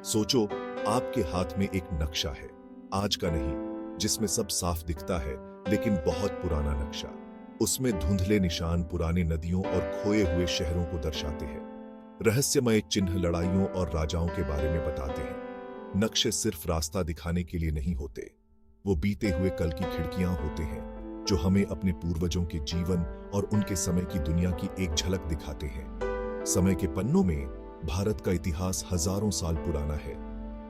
सोचो, आपके हाथ में एक नक्शा है, आज का नहीं, जिसमें सब साफ दिखता है, लेकिन बहुत पुराना नक्शा। उसमें धुंधले निशान पुरानी नदियों और खोए हुए शहरों को दर्शाते हैं। रहस्यमय चिन्ह लड़ाइयों और राजाओं के बारे में बताते हैं। नक्शे सिर्फ रास्ता दिखाने के लिए नहीं होते, वो बीते हुए कल की खिड़कियां होते हैं, जो हमें अपने पूर्वजों के जीवन और उनके समय की दुनिया की एक झलक दिखाते हैं। समय के पन्नों में भारत का इतिहास हजारों साल पुराना है,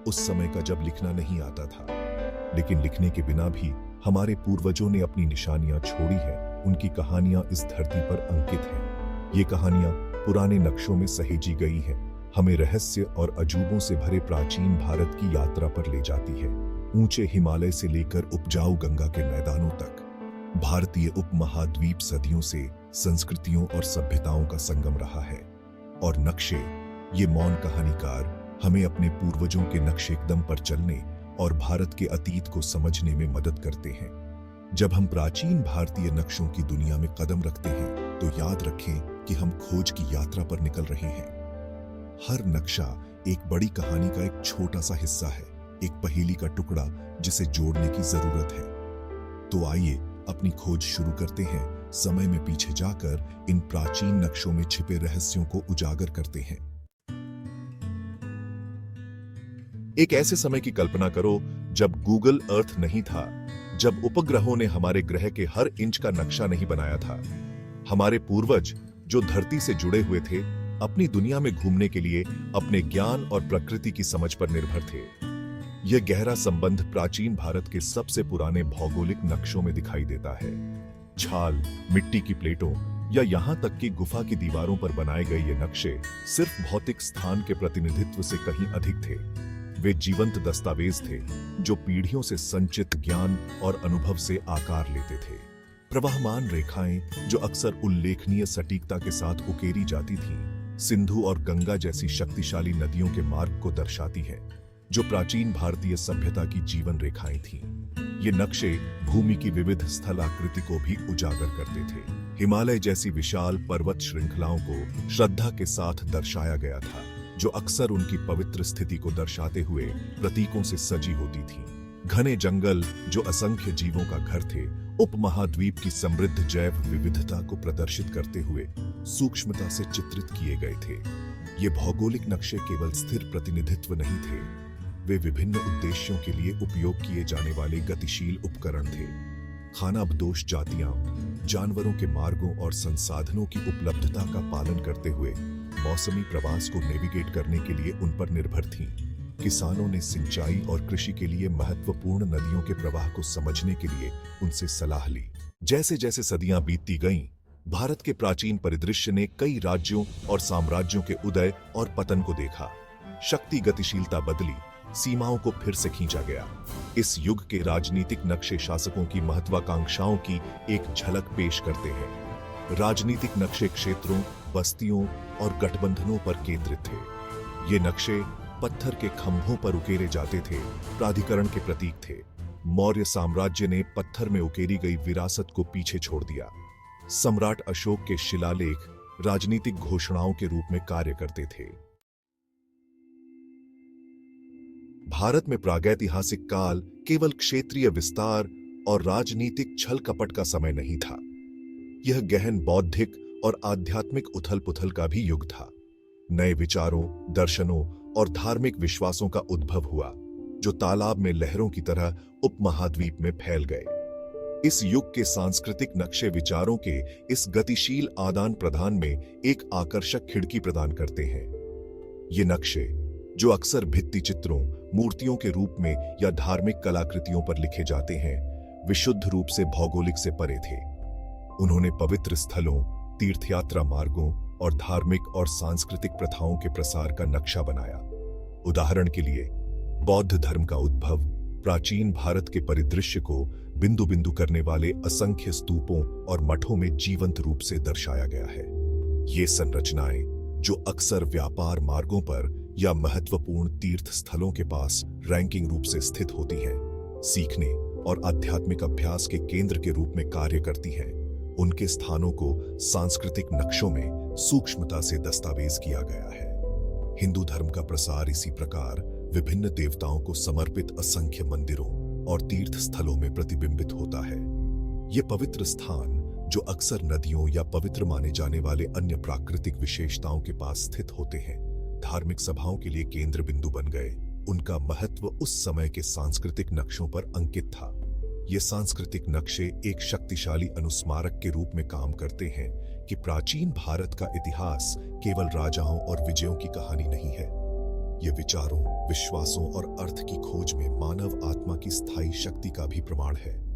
उस समय का जब लिखना नहीं आता था, लेकिन लिखने के बिना भी हमारे पूर्वजों ने अपनी निशानियां छोड़ी हैं। उनकी कहानियां इस धरती पर अंकित हैं। ये कहानियां पुराने नक्शों में सहेजी गई हैं, हमें रहस्य और अजूबों से भरे प्राचीन भारत की यात्रा पर ले जाती है। ऊंचे हिमालय से लेकर उपजाऊ गंगा के मैदानों तक भारतीय उपमहाद्वीप सदियों से संस्कृतियों और सभ्यताओं का संगम रहा है। और नक्शे, ये मौन कहानीकार, हमें अपने पूर्वजों के नक्शेकदम पर चलने और भारत के अतीत को समझने में मदद करते हैं। जब हम प्राचीन भारतीय नक्शों की दुनिया में कदम रखते हैं, तो याद रखें कि हम खोज की यात्रा पर निकल रहे हैं। हर नक्शा एक बड़ी कहानी का एक छोटा सा हिस्सा है, एक पहेली का टुकड़ा जिसे जोड़ने की जरूरत है। तो आइए अपनी खोज शुरू करते हैं, समय में पीछे जाकर इन प्राचीन नक्शों में छिपे रहस्यों को उजागर करते हैं। एक ऐसे समय की कल्पना करो जब गूगल अर्थ नहीं था, जब उपग्रहों ने हमारे ग्रह के हर इंच का नक्शा नहीं बनाया था। हमारे पूर्वज, जो धरती से जुड़े हुए थे, अपनी दुनिया में घूमने के लिए अपने ज्ञान और प्रकृति की समझ पर निर्भर थे। यह गहरा संबंध प्राचीन भारत के सबसे पुराने भौगोलिक नक्शों में दिखाई देता है। छाल, मिट्टी की प्लेटों या यहां तक कि गुफा की दीवारों पर बनाए गए ये नक्शे सिर्फ भौतिक स्थान के प्रतिनिधित्व से कहीं अधिक थे। वे जीवंत दस्तावेज थे, जो पीढ़ियों से संचित ज्ञान और अनुभव से आकार लेते थे। प्रवाहमान रेखाएं, जो अक्सर उल्लेखनीय सटीकता के साथ उकेरी जाती थीं, सिंधु और गंगा जैसी शक्तिशाली नदियों के मार्ग को दर्शाती हैं, जो प्राचीन भारतीय सभ्यता की जीवन रेखाएं थीं। ये नक्शे भूमि की विविध स्थल आकृति को भी उजागर करते थे। हिमालय जैसी विशाल पर्वत श्रृंखलाओं को श्रद्धा के साथ दर्शाया गया था, जो अक्सर उनकी पवित्र स्थिति को दर्शाते हुए प्रतीकों से सजी होती थी। घने जंगल, जो असंख्य जीवों का घर थे, उपमहाद्वीप की समृद्ध जैव विविधता को प्रदर्शित करते हुए सूक्ष्मता से चित्रित किए गए थे। ये भौगोलिक नक्शे केवल स्थिर प्रतिनिधित्व नहीं थे, वे विभिन्न उद्देश्यों के लिए उपयोग किए जाने वाले गतिशील उपकरण थे। खानाबदोश जातियां जानवरों के मार्गों और संसाधनों की उपलब्धता का पालन करते हुए मौसमी प्रवास को नेविगेट करने के लिए उन पर निर्भर थीं। किसानों ने सिंचाई और कृषि के लिए महत्वपूर्ण नदियों के प्रवाह को समझने के लिए उनसे सलाह ली। जैसे जैसे सदियां बीतती गईं, भारत के प्राचीन परिदृश्य ने कई राज्यों और साम्राज्यों के उदय और पतन को देखा। शक्ति गतिशीलता बदली, सीमाओं को फिर से खींचा गया। इस युग के राजनीतिक नक्शे शासकों की महत्वाकांक्षाओं की एक झलक पेश करते हैं। राजनीतिक नक्शे क्षेत्रों, बस्तियों और गठबंधनों पर केंद्रित थे। ये नक्शे पत्थर के खंभों पर उकेरे जाते थे, प्राधिकरण के प्रतीक थे। मौर्य साम्राज्य ने पत्थर में उकेरी गई विरासत को पीछे छोड़ दिया। सम्राट अशोक के शिलालेख राजनीतिक घोषणाओं के रूप में कार्य करते थे। भारत में प्रागैतिहासिक काल केवल क्षेत्रीय विस्तार और राजनीतिक छल कपट का समय नहीं था। यह गहन बौद्धिक और आध्यात्मिक उथल-पुथल का भी युग था। नए विचारों, दर्शनों और धार्मिक विश्वासों का उद्भव हुआ, जो तालाब में लहरों की तरह उपमहाद्वीप में फैल गए। इस युग के सांस्कृतिक नक्शे विचारों के इस गतिशील आदान प्रदान में एक आकर्षक खिड़की प्रदान करते हैं। ये नक्शे, जो अक्सर भित्ति चित्रों, मूर्तियों के रूप में या धार्मिक कलाकृतियों पर लिखे जाते हैं, विशुद्ध रूप से भौगोलिक से परे थे। उन्होंने पवित्र स्थलों, तीर्थयात्रा मार्गों और धार्मिक और सांस्कृतिक प्रथाओं के प्रसार का नक्शा बनाया। उदाहरण के लिए, बौद्ध धर्म का उद्भव प्राचीन भारत के परिदृश्य को बिंदु बिंदु करने वाले असंख्य स्तूपों और मठों में जीवंत रूप से दर्शाया गया है। ये संरचनाएं, जो अक्सर व्यापार मार्गों पर या महत्वपूर्ण तीर्थ स्थलों के पास रैंकिंग रूप से स्थित होती हैं, सीखने और आध्यात्मिक अभ्यास के केंद्र के रूप में कार्य करती हैं। उनके स्थानों को सांस्कृतिक नक्शों में सूक्ष्मता से दस्तावेज किया गया है। हिंदू धर्म का प्रसार इसी प्रकार विभिन्न देवताओं को समर्पित असंख्य मंदिरों और तीर्थ स्थलों में प्रतिबिंबित होता है। ये पवित्र स्थान, जो अक्सर नदियों या पवित्र माने जाने वाले अन्य प्राकृतिक विशेषताओं के पास स्थित होते हैं, धार्मिक सभाओं के लिए केंद्र बिंदु बन गए। उनका महत्व उस समय के सांस्कृतिक नक्शों पर अंकित था। ये सांस्कृतिक नक्शे एक शक्तिशाली अनुस्मारक के रूप में काम करते हैं कि प्राचीन भारत का इतिहास केवल राजाओं और विजयों की कहानी नहीं है। ये विचारों, विश्वासों और अर्थ की खोज में मानव आत्मा की स्थायी शक्ति का भी प्रमाण है।